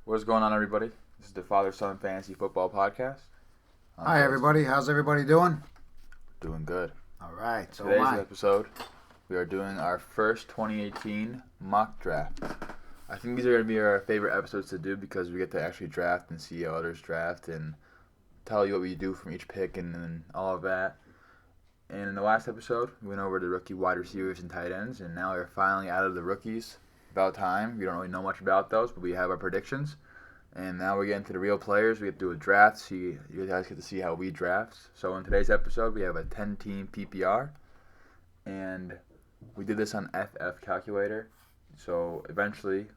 What's going on, everybody? This is the Father Son Fantasy Football Podcast. Hi, everybody. How's everybody doing? Doing good. All right. So Today's episode, we are doing our first 2018 mock draft. I think these are going to be our favorite episodes to do because we get to actually draft and see how others draft and tell you what we do from each pick and all of that. And in the last episode, we went over the rookie wide receivers and tight ends, and now we're finally out of the rookies. About time. We don't really know much about those, but we have our predictions. And now we're getting to the real players. We have to do a draft. You guys get to see how we draft. So in today's episode, we have a 10-team PPR. And we did this on FF Calculator. So eventually, if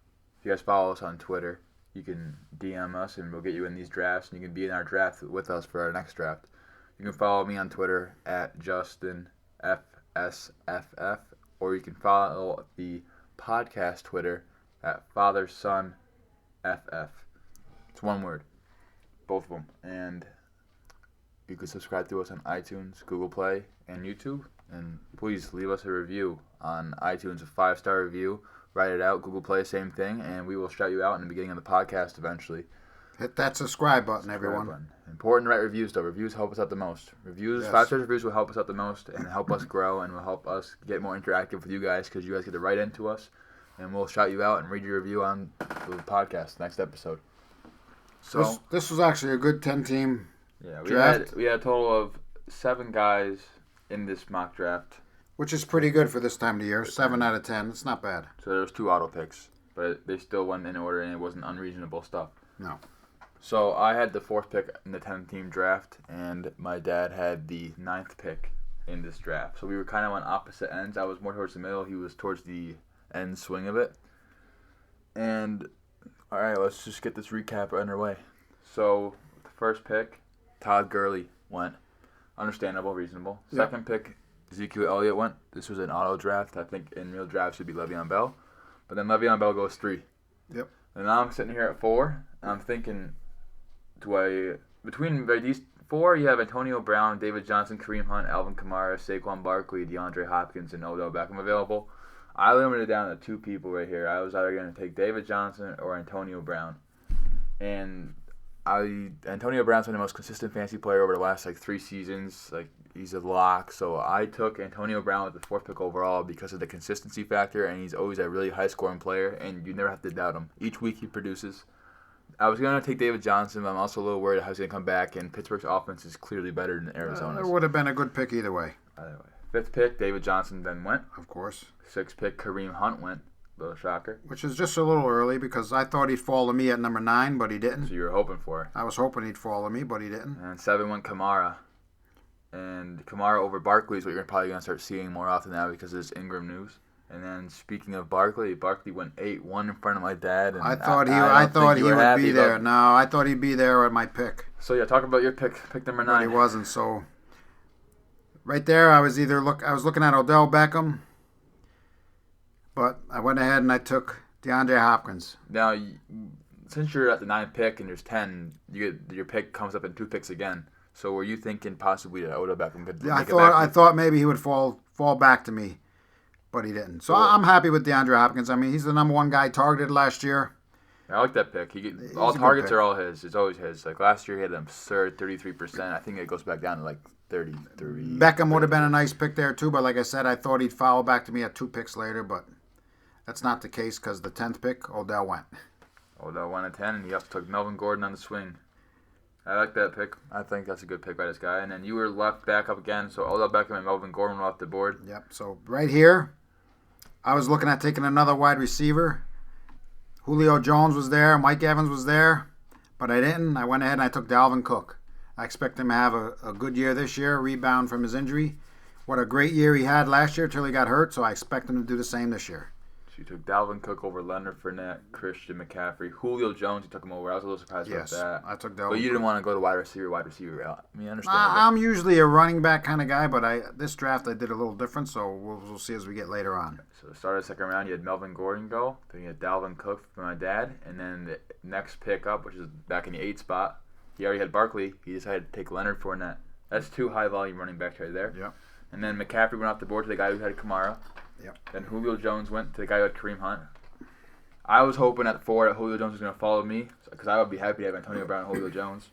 you guys follow us on Twitter, you can DM us and we'll get you in these drafts. And you can be in our draft with us for our next draft. You can follow me on Twitter at JustinFSFF. Or you can follow the podcast Twitter at FatherSonFF. It's one word, both of them. And you can subscribe to us on iTunes, Google Play, and YouTube. And please leave us a review on iTunes, a 5-star review. Write it out. Google Play, same thing. And we will shout you out in the beginning of the podcast eventually. Hit that subscribe button, everyone. Important to write reviews, though. Reviews help us out the most. Reviews, yes. 5-star reviews will help us out the most and help us grow and will help us get more interactive with you guys because you guys get to write into us. And we'll shout you out and read your review on the podcast next episode. So this was actually a good 10-team draft. We had a total of 7 guys in this mock draft. Which is pretty good for this time of the year. 7 out of 10. It's not bad. So there was 2 auto picks. But they still went in order and it wasn't unreasonable stuff. No. So I had the 4th pick in the 10-team draft, and my dad had the 9th pick in this draft. So we were kind of on opposite ends. I was more towards the middle. He was towards the end swing of it. And, all right, let's just get this recap underway. So the first pick, Todd Gurley went. Understandable, reasonable. Yep. Second pick, Ezekiel Elliott went. This was an auto draft. I think in real drafts it would be Le'Veon Bell. But then Le'Veon Bell goes 3. Yep. And now I'm sitting here at 4, and I'm thinking... between these 4, you have Antonio Brown, David Johnson, Kareem Hunt, Alvin Kamara, Saquon Barkley, DeAndre Hopkins, and Odell Beckham available. I limited it down to 2 people right here. I was either going to take David Johnson or Antonio Brown. And Antonio Brown's been the most consistent fantasy player over the last 3 seasons. He's a lock. So I took Antonio Brown with the 4th pick overall because of the consistency factor, and he's always a really high-scoring player, and you never have to doubt him. Each week he produces. I was going to take David Johnson, but I'm also a little worried how he's going to come back, and Pittsburgh's offense is clearly better than Arizona's. It would have been a good pick either way. Either way. 5th pick, David Johnson then went. Of course. 6th pick, Kareem Hunt went. Little shocker. Which is just a little early because I thought he'd fall to me at number 9, but he didn't. So you were hoping for it. I was hoping he'd fall to me, but he didn't. And 7 went Kamara. And Kamara over Barkley is what you're probably going to start seeing more often now because of this Ingram news. And then speaking of Barkley went 8-1 in front of my dad. And I thought he would be there. No, I thought he'd be there at my pick. So yeah, talk about your pick number 9. But he wasn't. So right there, I was looking at Odell Beckham, but I went ahead and I took DeAndre Hopkins. Now, since you're at the 9th pick and there's 10, your pick comes up in 2 picks again. So were you thinking possibly that Odell Beckham could? Yeah, I thought maybe he would fall back to me. But he didn't. So I'm happy with DeAndre Hopkins. I mean, he's the number 1 guy targeted last year. I like that pick. All targets are all his. It's always his. Last year, he had an absurd 33%. I think it goes back down to 33. Beckham would have been a nice pick there, too. But like I said, I thought he'd follow back to me at 2 picks later. But that's not the case because the 10th pick, Odell went. Odell went at 10, and he also took Melvin Gordon on the swing. I like that pick. I think that's a good pick by this guy. And then you were left back up again. So Odell Beckham and Melvin Gordon were off the board. Yep. So right here, I was looking at taking another wide receiver. Julio Jones was there. Mike Evans was there. But I didn't. I went ahead and I took Dalvin Cook. I expect him to have a good year this year, rebound from his injury. What a great year he had last year till he got hurt, so I expect him to do the same this year. So you took Dalvin Cook over Leonard Fournette, Christian McCaffrey, Julio Jones. You took him over. I was a little surprised about that. I took Dalvin. But you didn't want to go to wide receiver route. I mean, I understand. I'm usually a running back kind of guy, but this draft I did a little different, so we'll see as we get later on. So the start of the second round, you had Melvin Gordon go. Then you had Dalvin Cook for my dad. And then the next pick up, which is back in the 8th spot, he already had Barkley. He decided to take Leonard Fournette. That's 2 high-volume running backs right there. Yep. And then McCaffrey went off the board to the guy who had Kamara. Yep. Then Julio Jones went to the guy who had Kareem Hunt. I was hoping at 4 that Julio Jones was going to follow me because I would be happy to have Antonio Brown and Julio Jones.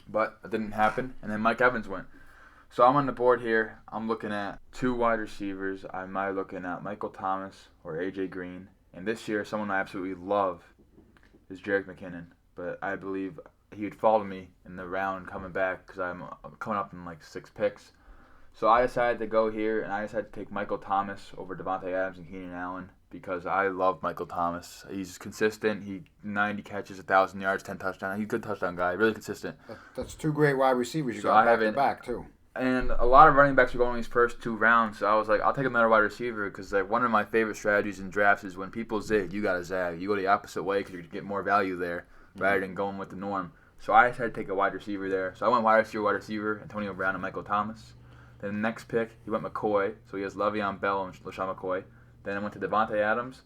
But it didn't happen, and then Mike Evans went. So I'm on the board here. I'm looking at 2 wide receivers. I'm either looking at Michael Thomas or A.J. Green. And this year, someone I absolutely love is Jerick McKinnon. But I believe he would follow me in the round coming back because I'm coming up in like 6 picks. So I decided to go here, and I decided to take Michael Thomas over Devontae Adams and Keenan Allen because I love Michael Thomas. He's consistent. He 90 catches, 1,000 yards, 10 touchdowns. He's a good touchdown guy. Really consistent. That's 2 great wide receivers. You So got I back to haven't- back too. And a lot of running backs were going these first 2 rounds, so I was like, I'll take another wide receiver because like one of my favorite strategies in drafts is when people zig, you got to zag. You go the opposite way because you get more value there rather than going with the norm. So I decided to take a wide receiver there. So I went wide receiver, Antonio Brown and Michael Thomas. Then the next pick, he went McCoy, so he has Le'Veon Bell and LaShawn McCoy. Then I went to Devontae Adams,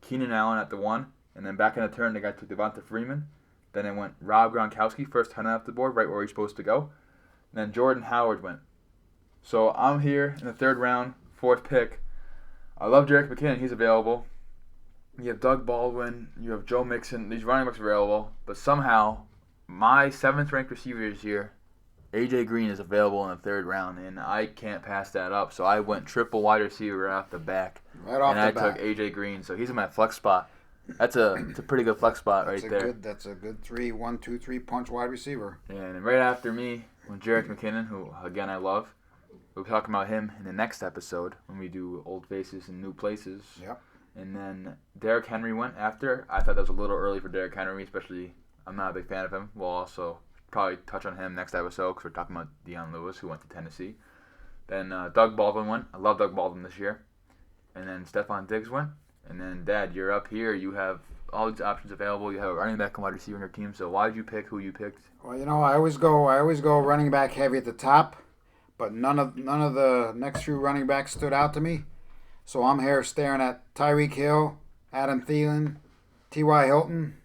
Keenan Allen at the 1, and then back in the turn, the guy took Devonta Freeman. Then it went Rob Gronkowski, first 10 off the board, right where he's supposed to go. And then Jordan Howard went. So I'm here in the 3rd round, 4th pick. I love Jerick McKinnon. He's available. You have Doug Baldwin. You have Joe Mixon. These running backs are available. But somehow, my 7th ranked receiver this year, A.J. Green, is available in the 3rd round, and I can't pass that up. So I went triple wide receiver right off the back. Right off and the I bat. took A.J. Green. So he's in my flex spot. It's a pretty good flex spot right there. That's a good 3, 1, 2, 3 punch wide receiver. And right after me, went Jerick McKinnon, who, again, I love. We'll be talking about him in the next episode when we do old faces and new places. Yep. And then Derrick Henry went after. I thought that was a little early for Derrick Henry, especially I'm not a big fan of him. We'll also probably touch on him next episode because we're talking about Deion Lewis, who went to Tennessee. Then Doug Baldwin went. I love Doug Baldwin this year. And then Stephon Diggs went. And then, Dad, you're up here. You have all these options available. You have a running back and wide receiver in your team. So why did you pick who you picked? Well, I always go running back heavy at the top, but none of the next few running backs stood out to me. So I'm here staring at Tyreek Hill, Adam Thielen, T.Y. Hilton,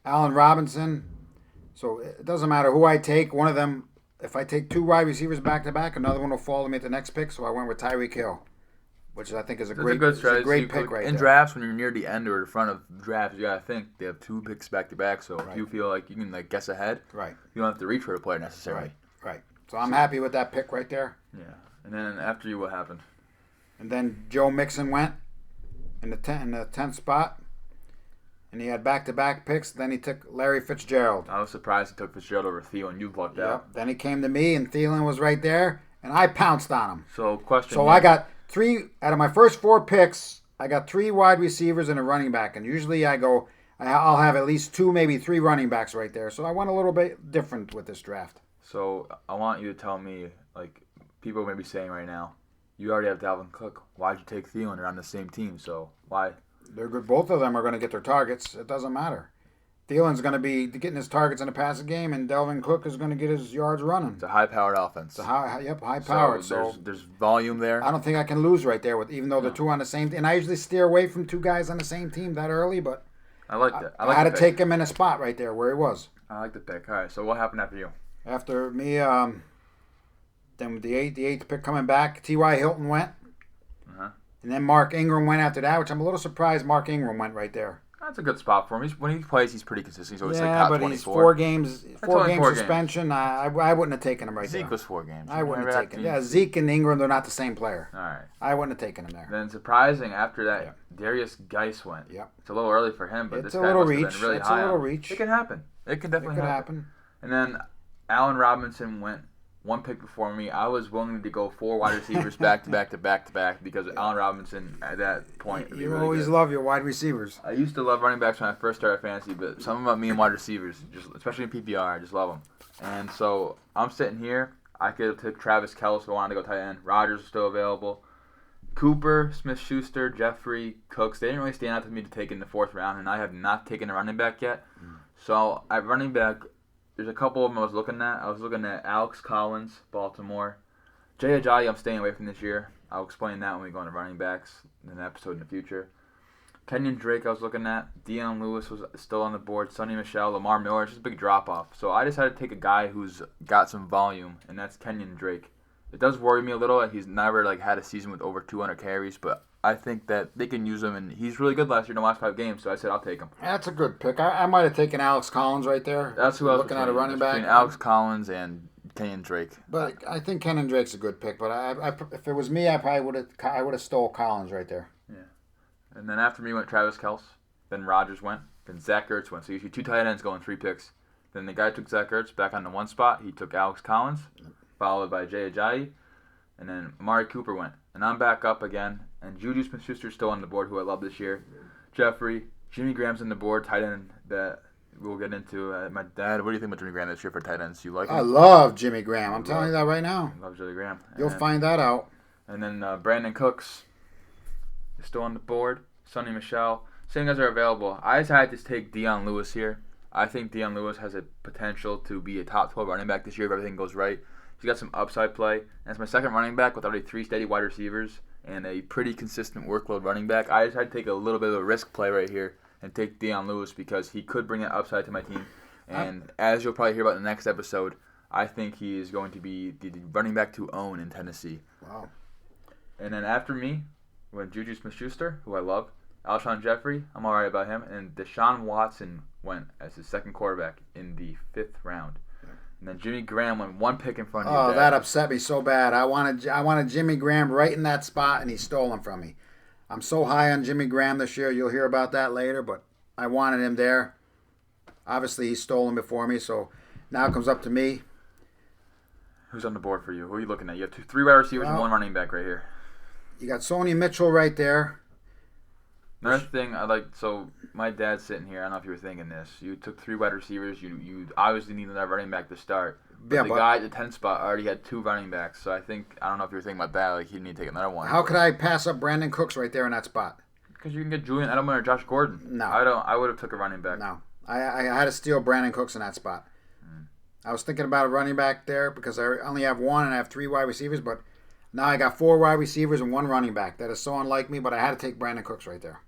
Allen Robinson. So it doesn't matter who I take. One of them, if I take 2 wide receivers back to back, another one will follow me at the next pick. So I went with Tyreek Hill, which I think is a great pick right in there. drafts, when you're near the end or the front of drafts, you gotta think they have 2 picks back to back. So if you feel like you can like guess ahead, Right. you don't have to reach for a player necessarily. Right. So I'm happy with that pick right there. Yeah. And then after you, what happened? And then Joe Mixon went in the 10th spot, and he had back-to-back picks. Then he took Larry Fitzgerald. I was surprised he took Fitzgerald over Thielen. You lucked out. Then he came to me, and Thielen was right there, and I pounced on him. So question. So here. I got 3 out of my first 4 picks. I got 3 wide receivers and a running back, and usually I'll have at least 2, maybe 3 running backs right there. So I went a little bit different with this draft. So I want you to tell me, like people may be saying right now, you already have Dalvin Cook. Why'd you take Thielen? They're on the same team. So why? They're good. Both of them are going to get their targets. It doesn't matter. Thielen's going to be getting his targets in the passing game, and Dalvin Cook is going to get his yards running. It's a high-powered offense. It's high powered. So there's volume there. I don't think I can lose right there even though they're 2 on the same team. And I usually steer away from 2 guys on the same team that early, but I like that. I had to take him in a spot right there where he was. I like the pick. All right. So what happened after you? After me, then the 8th pick coming back, T.Y. Hilton went. Uh-huh. And then Mark Ingram went after that, which I'm a little surprised Mark Ingram went right there. That's a good spot for him. When he plays, he's pretty consistent. He's always like Yeah, top but 24. he's 4 games, only 4-game 4 games. suspension. I wouldn't have taken him right there. Zeke was 4 games. I wouldn't have taken him. Yeah. Yeah, Zeke and Ingram, they're not the same player. All right. I wouldn't have taken him there. Then surprising after that, Darius Geis went. Yep. It's a little early for him, but It's this a guy little must have reach. been really It's a high little on him. reach. It can happen. It can It definitely could happen. And then Allen Robinson went 1 pick before me. I was willing to go 4 wide receivers back to back because Allen Robinson at that point would be You really always good. love your wide receivers. I used to love running backs when I first started fantasy, but something about me and wide receivers, just especially in PPR, I just love them. And so I'm sitting here. I could have took Travis Kelce if I wanted to go tight end. Rodgers is still available. Cooper, Smith-Schuster, Jeffrey, Cooks, they didn't really stand out to me to take in the 4th round, and I have not taken a running back yet. So at running back, there's a couple of them I was looking at. I was looking at Alex Collins, Baltimore. Jay Ajayi, I'm staying away from this year. I'll explain that when we go into running backs in an episode in the future. Kenyon Drake I was looking at. Deion Lewis was still on the board. Sonny Michel, Lamar Miller. It's just a big drop-off. So I decided to take a guy who's got some volume, and that's Kenyon Drake. It does worry me a little that he's never had a season with over 200 carries, but I think that they can use him, and he's really good last year in the last 5 games. So I said I'll take him. That's a good pick. I might have taken Alex Collins right there. That's who I was looking at a running back. Between Alex Collins and Kenyon Drake. But I think Kenyon Drake's a good pick. But if it was me, I probably would have stole Collins right there. Yeah. And then after me went Travis Kelce. Then Rodgers went. Then Zach Ertz went. So you see 2 tight ends going 3 picks. Then the guy took Zach Ertz back on the 1 spot. He took Alex Collins, followed by Jay Ajayi. And then Amari Cooper went. And I'm back up again. And Juju Smith-Schuster's still on the board, who I love this year. Jeffrey. Jimmy Graham's on the board, tight end that we'll get into. My dad, what do you think about Jimmy Graham this year for tight ends? You like him? I love Jimmy Graham. I'm telling you that right now. I love Jimmy Graham. You'll find that out. And then Brandon Cooks is still on the board. Sonny Michel. Same guys are available. I decided to take Dion Lewis here. I think Dion Lewis has a potential to be a top 12 running back this year if everything goes right. He's got some upside play. And it's my second running back with already 3 steady wide receivers and a pretty consistent workload running back. I decided to take a little bit of a risk play right here and take Dion Lewis because he could bring that upside to my team. And as you'll probably hear about in the next episode, I think he is going to be the running back to own in Tennessee. Wow. And then after me went Juju Smith-Schuster, who I love, Alshon Jeffrey, I'm all right about him, and Deshaun Watson went as his second quarterback in the 5th round. And then Jimmy Graham went 1 pick in front of you. Oh, that upset me so bad. I wanted Jimmy Graham right in that spot, and he stole him from me. I'm so high on Jimmy Graham this year. You'll hear about that later, but I wanted him there. Obviously, he stole him before me, so now it comes up to me. Who's on the board for you? Who are you looking at? You have 3 wide receivers and 1 running back right here. You got Sony Mitchell right there. Another thing I like, so my dad's sitting here. I don't know if you were thinking this. You took 3 wide receivers. You obviously needed that running back to start. But the guy at the 10th spot already had 2 running backs. So I don't know if you were thinking about that. Like, he need to take another one. How could I pass up Brandon Cooks right there in that spot? Because you can get Julian Edelman or Josh Gordon. No. I would have took a running back. No. I had to steal Brandon Cooks in that spot. I was thinking about a running back there because I only have 1 and I have 3 wide receivers. But now I got 4 wide receivers and 1 running back. That is so unlike me, but I had to take Brandon Cooks right there.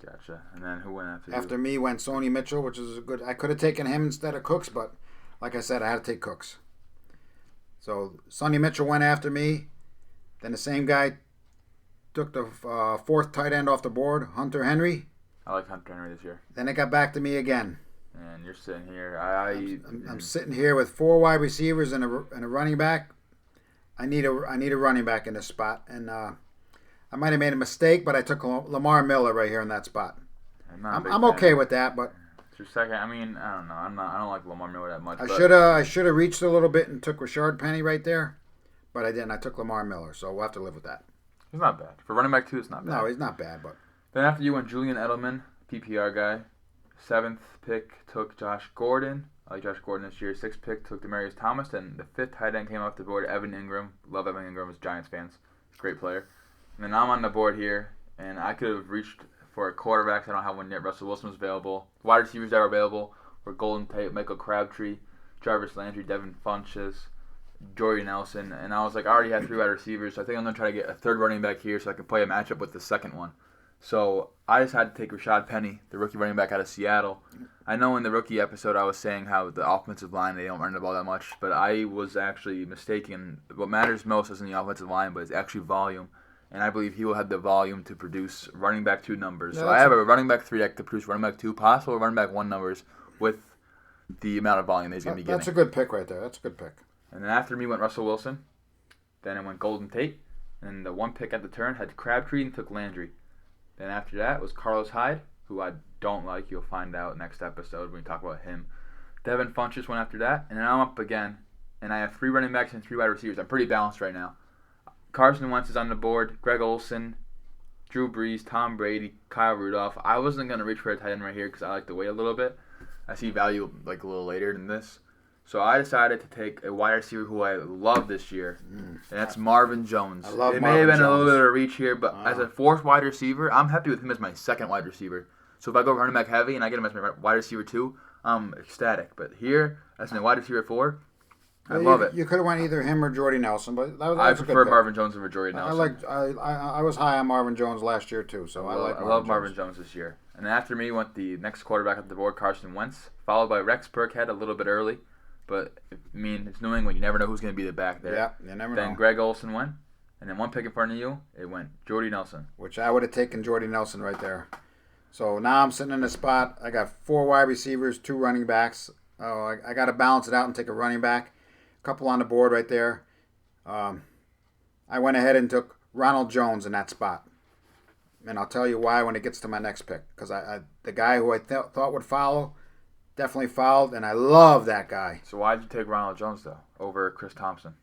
Gotcha. And then who went after you? After me went Sony Mitchell, which is good. I could have taken him instead of Cooks, but like I said, I had to take Cooks. So Sony Mitchell went after me. Then the same guy took the 4th tight end off the board, Hunter Henry. I like Hunter Henry this year. Then it got back to me again. And you're sitting here. I'm sitting here with 4 wide receivers and a running back. I need a running back in this spot, and I might have made a mistake, but I took Lamar Miller right here in that spot. I'm okay with that, but it's your second. I mean, I don't know. I don't like Lamar Miller that much. I should have reached a little bit and took Rashard Penny right there, but I didn't. I took Lamar Miller, so we'll have to live with that. He's not bad for running back 2. It's not bad. No, he's not bad, but then after you went Julian Edelman, PPR guy. 7th pick took Josh Gordon. I like Josh Gordon this year. 6th pick took Demaryius Thomas. And the 5th tight end came off the board, Evan Ingram. Love Evan Ingram as Giants fans. Great player. And then I'm on the board here, and I could have reached for a quarterback. I don't have one yet. Russell Wilson was available. Wide receivers that were available were Golden Tate, Michael Crabtree, Jarvis Landry, Devin Funchess, Jordy Nelson. And I was like, I already had 3 wide receivers, so I think I'm going to try to get a 3rd running back here so I can play a matchup with the 2nd one. So I decided to take Rashad Penny, the rookie running back out of Seattle. I know in the rookie episode I was saying how the offensive line, they don't run the ball that much, but I was actually mistaken. What matters most isn't the offensive line, but it's actually volume. And I believe he will have the volume to produce running back 2 numbers. So I have a running back 3 that could produce running back 2, possible running back 1 numbers with the amount of volume that he's going to be getting. That's a good pick right there. That's a good pick. And then after me went Russell Wilson. Then I went Golden Tate. And the 1 pick at the turn had Crabtree and took Landry. Then after that was Carlos Hyde, who I don't like. You'll find out next episode when we talk about him. Devin Funchess went after that. And then I'm up again. And I have 3 running backs and 3 wide receivers. I'm pretty balanced right now. Carson Wentz is on the board. Greg Olsen, Drew Brees, Tom Brady, Kyle Rudolph. I wasn't going to reach for a tight end right here because I like to wait a little bit. I see value like a little later than this. So I decided to take a wide receiver who I love this year, and that's Marvin Jones. I love Marvin Jones. It may have been a little bit of a reach here, but as a 4th wide receiver, I'm happy with him as my 2nd wide receiver. So if I go running back heavy and I get him as my wide receiver 2, I'm ecstatic. But here, as my wide receiver 4, I love it. You could have went either him or Jordy Nelson, but that was I a good prefer pick. Marvin Jones over Jordy Nelson. I was high on Marvin Jones last year too, so I love Marvin Jones this year. And after me went the next quarterback at the board, Carson Wentz, followed by Rex Burkhead a little bit early. But, I mean, it's New England. You never know who's going to be the back there. Yeah, you never know. Then Greg Olsen went. And then one pick in front of you, it went Jordy Nelson. which I would have taken Jordy Nelson right there. So now I'm sitting in a spot. I got 4 wide receivers, 2 running backs. Oh, I got to balance it out and take a running back. A couple on the board right there. I went ahead and took Ronald Jones in that spot. And I'll tell you why when it gets to my next pick. Because the guy who I thought would follow definitely fouled, and I love that guy. So why did you take Ronald Jones, though, over Chris Thompson?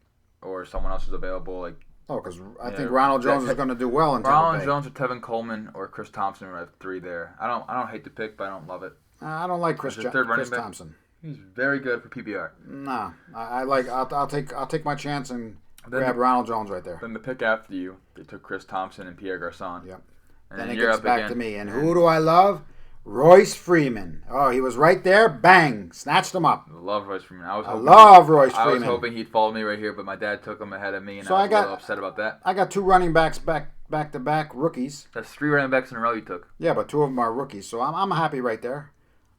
Or someone else who's available, like... Oh, because I think Ronald Jones is going to do well in Tampa Ronald Bay. Jones or Tevin Coleman or Chris Thompson are at 3 there. I don't hate the pick, but I don't love it. I don't like Chris Thompson. He's very good for PPR. Nah, I'll take my chance and grab Ronald Jones right there. Then the pick after you, they took Chris Thompson and Pierre Garçon. Yep. And then it you're gets up back again. to me. And who do I love? Royce Freeman. Oh, he was right there. Bang. Snatched him up. I love Royce Freeman. I love Royce Freeman. I was hoping he'd follow me right here, but my dad took him ahead of me, and So I was a little upset about that. I got 2 running backs back to back rookies. That's 3 running backs in a row you took. Yeah, but 2 of them are rookies. So I'm happy right there.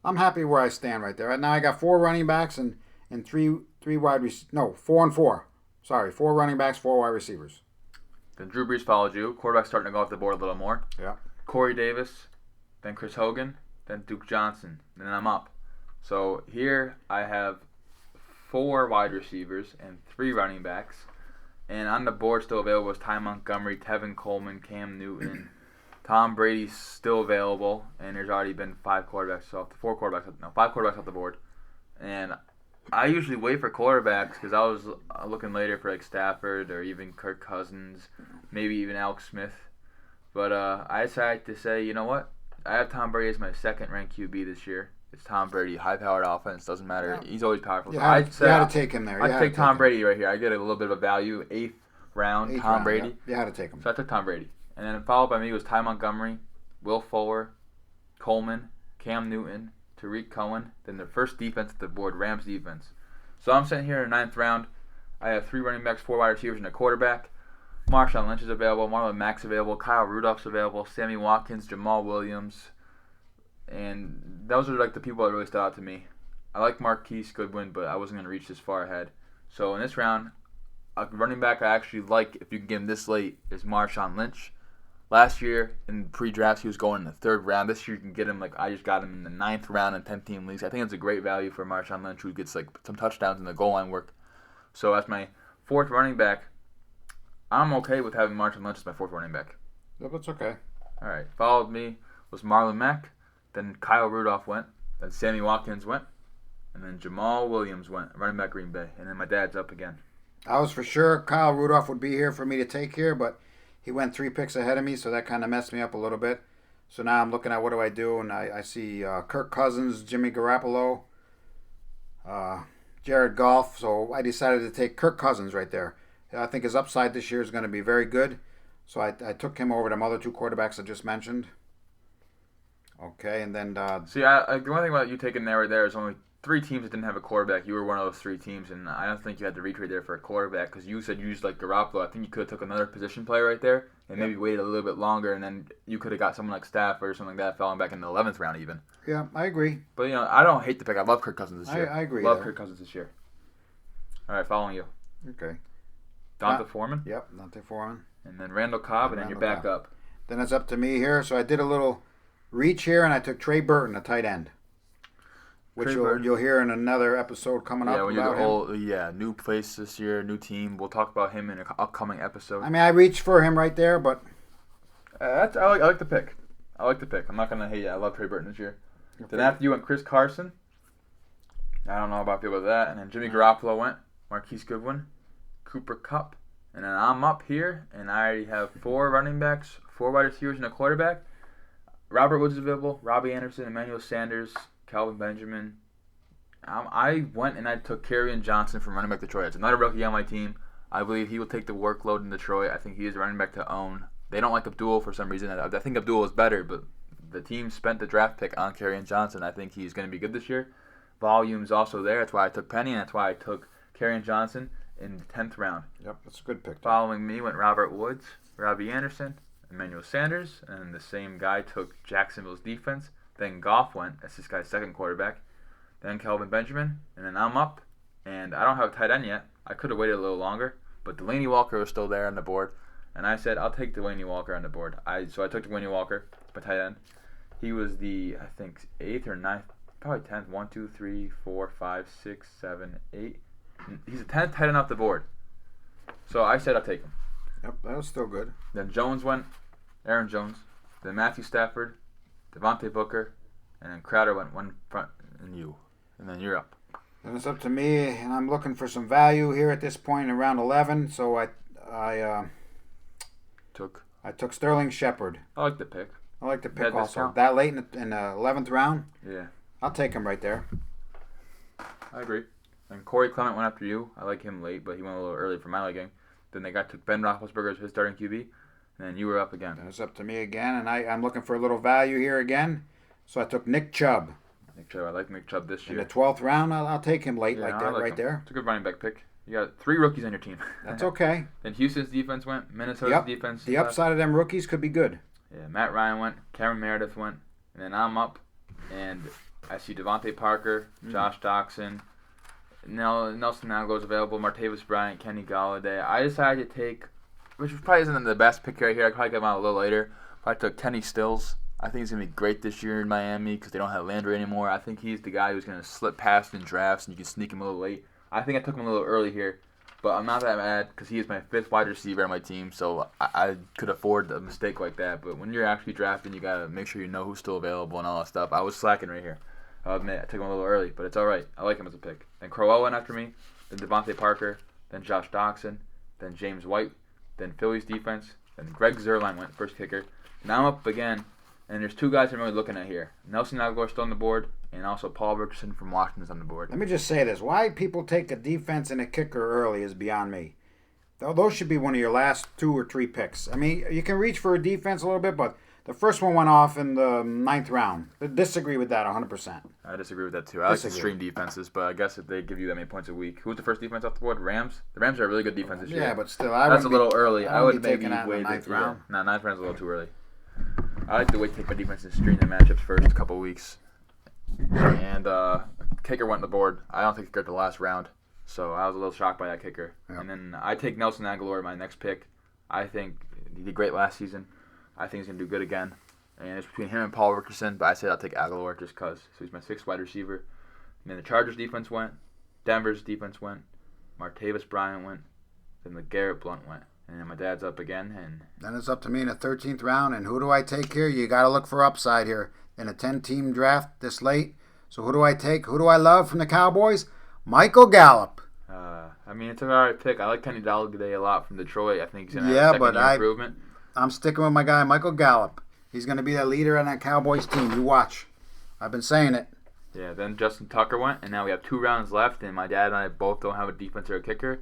I'm happy where I stand right there. Right now I got 4 running backs and 3 wide receivers. No, 4 and 4. Sorry, 4 running backs, 4 wide receivers. Then Drew Brees followed you. Quarterback starting to go off the board a little more. Yeah. Corey Davis, then Chris Hogan, then Duke Johnson, and then I'm up. So here I have 4 wide receivers and 3 running backs. And on the board still available is Ty Montgomery, Tevin Coleman, Cam Newton. Tom Brady's still available, and there's already been 5 quarterbacks off the board. And I usually wait for quarterbacks because I was looking later for like Stafford or even Kirk Cousins, maybe even Alex Smith. But I decided to say, you know what? I have Tom Brady as my second-ranked QB this year. It's Tom Brady, high-powered offense, doesn't matter. Yeah. He's always powerful. You had to take him there. I take Tom Brady right here. I get a little bit of a value. 8th round, Tom Brady. Yeah. You had to take him. So I took Tom Brady. And then followed by me was Ty Montgomery, Will Fuller, Coleman, Cam Newton, Tariq Cohen. Then the first defense at the board, Rams defense. So I'm sitting here in the 9th round. I have 3 running backs, 4 wide receivers, and a quarterback. Marshawn Lynch is available, Marlon Mack's available, Kyle Rudolph's available, Sammy Watkins, Jamal Williams, and those are like the people that really stood out to me. I like Marquise Goodwin, but I wasn't going to reach this far ahead. So in this round, a running back I actually like, if you can get him this late, is Marshawn Lynch. Last year in pre-drafts, he was going in the 3rd round. This year you can get him, like I just got him in the 9th round in 10-team leagues. I think it's a great value for Marshawn Lynch, who gets like some touchdowns in the goal line work. So as my 4th running back, I'm okay with having Marshawn Lynch as my 4th running back. Yeah, that's okay. All right. Followed me was Marlon Mack. Then Kyle Rudolph went. Then Sammy Watkins went. And then Jamal Williams went, running back Green Bay. And then my dad's up again. I was for sure Kyle Rudolph would be here for me to take here, but he went 3 picks ahead of me, so that kind of messed me up a little bit. So now I'm looking at what do I do, and I see Kirk Cousins, Jimmy Garoppolo, Jared Goff. So I decided to take Kirk Cousins right there. I think his upside this year is going to be very good. So I took him over them other 2 quarterbacks I just mentioned. Okay, and then... See, the only thing about you taking there is only 3 teams that didn't have a quarterback. You were one of those 3 teams, and I don't think you had to reach right there for a quarterback because you said you used like Garoppolo. I think you could have took another position player right there and maybe waited a little bit longer, and then you could have got someone like Stafford or something like that falling back in the 11th round even. Yeah, I agree. But, I don't hate the pick. I love Kirk Cousins this year. I agree. Love Kirk Cousins this year. All right, following you. Okay. Donta Foreman. Yep, Donta Foreman. And then Randall Cobb, and then you're back up. Then it's up to me here. So I did a little reach here, and I took Trey Burton, a tight end. Which you'll hear in another episode coming up. Yeah, when you're new place this year, new team. We'll talk about him in an upcoming episode. I mean, I reached for him right there, but... I like the pick. I'm not going to hate it. I love Trey Burton this year. Okay. Then after you went Chris Carson. I don't know about feel about that. And then Jimmy Garoppolo went. Marquise Goodwin. Cooper Kupp. And then I'm up here, and I already have 4 running backs, 4 wide receivers, and a quarterback. Robert Woods is available. Robbie Anderson, Emmanuel Sanders, Calvin Benjamin. I went and I took Kerryon Johnson from running back Detroit. It's another rookie on my team. I believe he will take the workload in Detroit. I think he is a running back to own. They don't like Abdul for some reason. I think Abdul is better, but the team spent the draft pick on Kerryon Johnson. I think he's going to be good this year. Volume's also there. That's why I took Penny, and that's why I took Kerryon Johnson in the 10th round. Yep, that's a good pick. Following me went Robert Woods, Robbie Anderson, Emmanuel Sanders, and the same guy took Jacksonville's defense. Then Goff went as this guy's 2nd quarterback. Then Calvin Benjamin, and then I'm up. And I don't have a tight end yet. I could have waited a little longer, but Delaney Walker was still there on the board. and I said I'll take Delaney Walker on the board. So I took Delaney Walker, my tight end. He was the I think 8th or 9th, probably 10th. 1, 2, 3, 4, 5, 6, 7, 8. He's the 10th tight end off the board. So I said I'll take him. Yep, that was still good. Then Jones went, Aaron Jones. Then Matthew Stafford, Devontae Booker, and then Crowder went one front, and you. And then you're up. Then it's up to me, and I'm looking for some value here at this point in round 11. So I took Sterling Shepard. I like the pick. I like the pick That also. discount? That late in the 11th round, Yeah, I'll take him right there. I agree. And Corey Clement went after you. I like him late, but he went a little early for my liking. Then they took Ben Roethlisberger as his starting QB, and then you were up again. Then it's up to me again, and I'm looking for a little value here again. So I took Nick Chubb. Nick Chubb, I like Nick Chubb this In year. the 12th round, I'll take him late Yeah, like I that, like right him. there. It's a good running back pick. You got 3 rookies on your team. That's okay. Then Houston's defense went. Minnesota's defense. The upside of them rookies could be good. Yeah, Matt Ryan went. Cameron Meredith went. And then I'm up, and I see Devontae Parker, Josh Doxson, Nelson Aguilar's available, Martavis Bryant, Kenny Galladay. I decided to take, which probably isn't the best pick right here. I probably get him out a little later. But I took Kenny Stills. I think he's going to be great this year in Miami because they don't have Landry anymore. I think he's the guy who's going to slip past in drafts, and you can sneak him a little late. I think I took him a little early here, but I'm not that mad because he is my 5th wide receiver on my team, so I could afford a mistake like that. But when you're actually drafting, you got to make sure you know who's still available and all that stuff. I was slacking right here. I'll admit, I took him a little early, but it's all right. I like him as a pick. Then Crowell went after me, then Devontae Parker, then Josh Doxson, then James White, then Phillies defense, then Greg Zuerlein went first kicker. Now I'm up again, and there's 2 guys I'm really looking at here. Nelson Aguilar still on the board, and also Paul Richardson from Washington's on the board. Let me just say this. Why people take a defense and a kicker early is beyond me. Those should be one of your last 2 or 3 picks. I mean, you can reach for a defense a little bit, but the first one went off in the 9th round. I disagree with that 100%. I disagree with that too. I like extreme defenses, but I guess if they give you that many points a week. Who's the first defense off the board? Rams? The Rams are a really good defense this year. Yeah, but still, that's a little early. I would maybe taking that in the wait 9th round. No, 9th round's a little too early. I like to wait to take my defense and stream the matchups first a couple weeks. And kicker went on the board. I don't think kicker at the last round, so I was a little shocked by that kicker. Yep. And then I take Nelson Aguilar, my next pick. I think he did great last season. I think he's going to do good again. And it's between him and Paul Richardson, but I said I'll take Aguilar just because. So he's my 6th wide receiver. And then the Chargers defense went. Denver's defense went. Martavis Bryant went. Then LeGarrette Blount went. And then my dad's up again. And then it's up to me in the 13th round. And who do I take here? You got to look for upside here in a 10-team draft this late. So who do I take? Who do I love from the Cowboys? Michael Gallup. I mean, it's an alright pick. I like Kenny Galladay a lot from Detroit. I think he's going to have a second-year improvement. I'm sticking with my guy, Michael Gallup. He's going to be that leader on that Cowboys team. You watch. I've been saying it. Yeah, then Justin Tucker went, and now we have 2 rounds left, and my dad and I both don't have a defense or a kicker.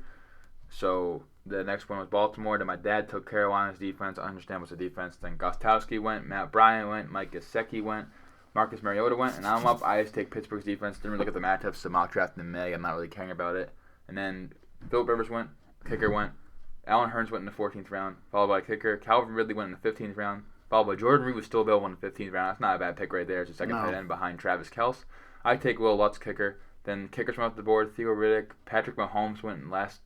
So the next one was Baltimore. Then my dad took Carolina's defense. I understand what's the defense. Then Gostowski went, Matt Bryant went, Mike Gesicki went, Marcus Mariota went, and I'm up. I just take Pittsburgh's defense. Didn't really look at the matchups. The mock draft in May. I'm not really caring about it. And then Philip Rivers went, kicker went. Alan Hearns went in the 14th round, followed by kicker. Calvin Ridley went in the 15th round, followed by Jordan Reed was still available in the 15th round. That's not a bad pick right there. It's a second tight end behind Travis Kelce. I take Will Lutz kicker. Then kickers went off the board. Theo Riddick, Patrick Mahomes went in last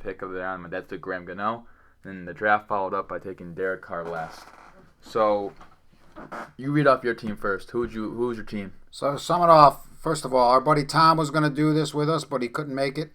pick of the round. My dad took Graham Gano. Then the draft followed up by taking Derek Carr last. So you read off your team first. Who was your team? So to sum it off, first of all, our buddy Tom was going to do this with us, but he couldn't make it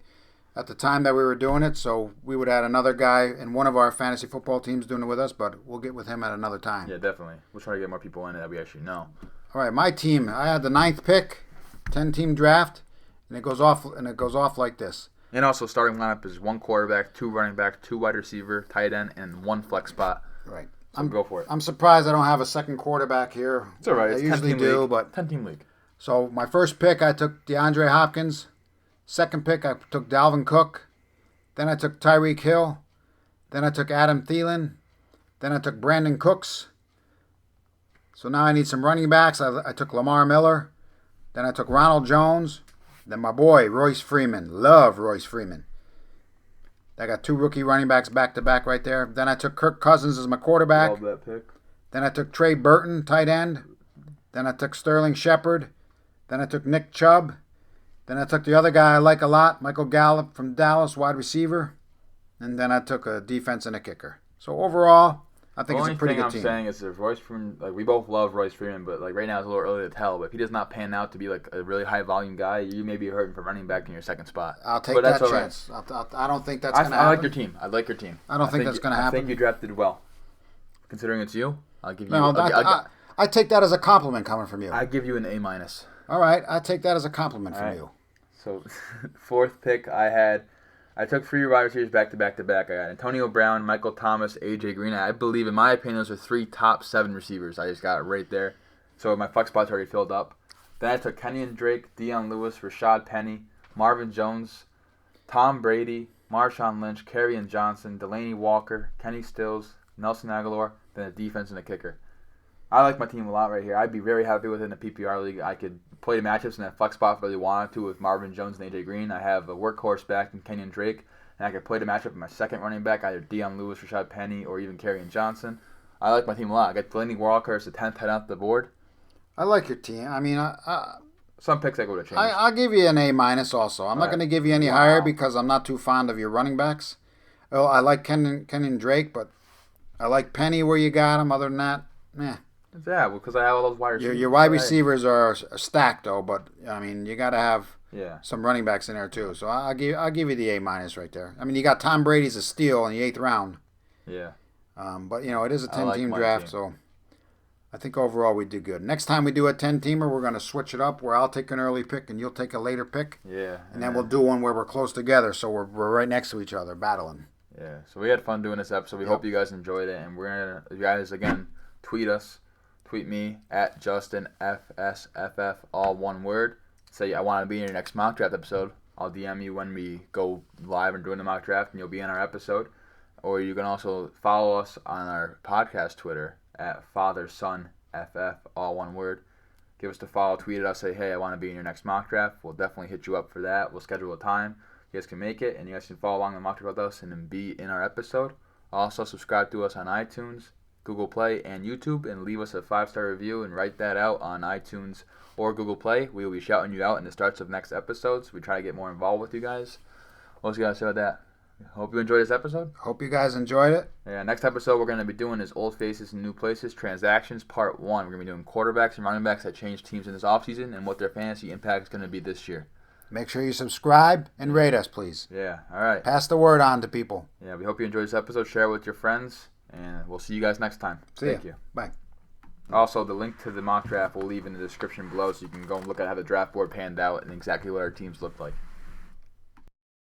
at the time that we were doing it. So we would add another guy in one of our fantasy football teams doing it with us, but we'll get with him at another time. Yeah, definitely. We'll try to get more people in it that we actually know. All right, my team. I had the 9th pick, 10-team draft, and it goes off like this. And also, starting lineup is 1 quarterback, 2 running back, 2 wide receiver, tight end, and 1 flex spot. Right. So go for it. I'm surprised I don't have a second quarterback here. It's all right. I It's usually 10-team do, league. but 10-team league. So my first pick, I took DeAndre Hopkins. Second pick, I took Dalvin Cook. Then I took Tyreek Hill. Then I took Adam Thielen. Then I took Brandon Cooks. So now I need some running backs. I took Lamar Miller. Then I took Ronald Jones. Then my boy, Royce Freeman. Love Royce Freeman. I got 2 rookie running backs back-to-back right there. Then I took Kirk Cousins as my quarterback. Love that pick. Then I took Trey Burton, tight end. Then I took Sterling Shepard. Then I took Nick Chubb. Then I took the other guy I like a lot, Michael Gallup from Dallas, wide receiver. And then I took a defense and a kicker. So overall, I The think it's only a pretty thing good I'm team. saying is if Royce Freeman, like we both love Royce Freeman, but like right now it's a little early to tell. But if he does not pan out to be like a really high volume guy, you may be hurting for running back in your second spot. I'll take But that that's all right. chance. I don't think that's going to I happen. like your team. I like your team. I don't think that's going to happen. I think you drafted well. Considering it's you, I'll give you. No, I take that as a compliment coming from you. I give you an A minus. All right, I take that as a compliment from right. you. So, fourth pick, I took 3 wide receivers back to back to back. I got Antonio Brown, Michael Thomas, AJ Green. I believe, in my opinion, those are 3 top 7 receivers. I just got it right there. So my flex spot's already filled up. Then I took Kenyon Drake, Deion Lewis, Rashad Penny, Marvin Jones, Tom Brady, Marshawn Lynch, Kerryon Johnson, Delaney Walker, Kenny Stills, Nelson Aguilar, then a defense and a kicker. I like my team a lot right here. I'd be very happy with it in a PPR league. I could play the matchups in that flex spot if I really wanted to with Marvin Jones and AJ Green. I have a workhorse back in Kenyon Drake, and I could play the matchup with my second running back, either Deion Lewis, Rashad Penny, or even Kerryon Johnson. I like my team a lot. I got Delaney Walker as the 10th head off the board. I like your team. I mean, Some picks I go to change. I'll give you an A minus also. I'm not going to give you any higher because I'm not too fond of your running backs. Oh, I like Kenyon Drake, but I like Penny where you got him. Other than that, Yeah, because I have all those wide receivers. Your wide receivers are stacked though, but I mean you got to have some running backs in there too. So I'll give you the A minus right there. I mean you got Tom Brady's a steal in the 8th round. Yeah. But it is a 10-team draft, so I think overall we do good. Next time we do a 10-teamer, we're going to switch it up where I'll take an early pick and you'll take a later pick. Yeah. And then we'll do one where we're close together, so we're right next to each other, battling. Yeah. So we had fun doing this episode. We hope you guys enjoyed it, and we're gonna, you guys again, tweet us. Tweet me at JustinFSFF, all one word. Say I want to be in your next mock draft episode. I'll DM you when we go live and doing the mock draft, and you'll be in our episode. Or you can also follow us on our podcast Twitter at FatherSonFF, all one word. Give us the follow, tweet at us, say, hey, I want to be in your next mock draft. We'll definitely hit you up for that. We'll schedule a time. You guys can make it, and you guys can follow along the mock draft with us and then be in our episode. Also, subscribe to us on iTunes, Google Play, and YouTube, and leave us a 5-star review and write that out on iTunes or Google Play. We will be shouting you out in the starts of next episodes. We try to get more involved with you guys. What else you got to say about that? Hope you enjoyed this episode. Hope you guys enjoyed it. Yeah, next episode we're going to be doing is Old Faces and New Places Transactions Part 1. We're going to be doing quarterbacks and running backs that change teams in this offseason and what their fantasy impact is going to be this year. Make sure you subscribe and rate us, please. Yeah, all right. Pass the word on to people. Yeah, we hope you enjoyed this episode. Share it with your friends, and we'll see you guys next time. Thank you. Bye. Also, the link to the mock draft we'll leave in the description below so you can go and look at how the draft board panned out and exactly what our teams looked like.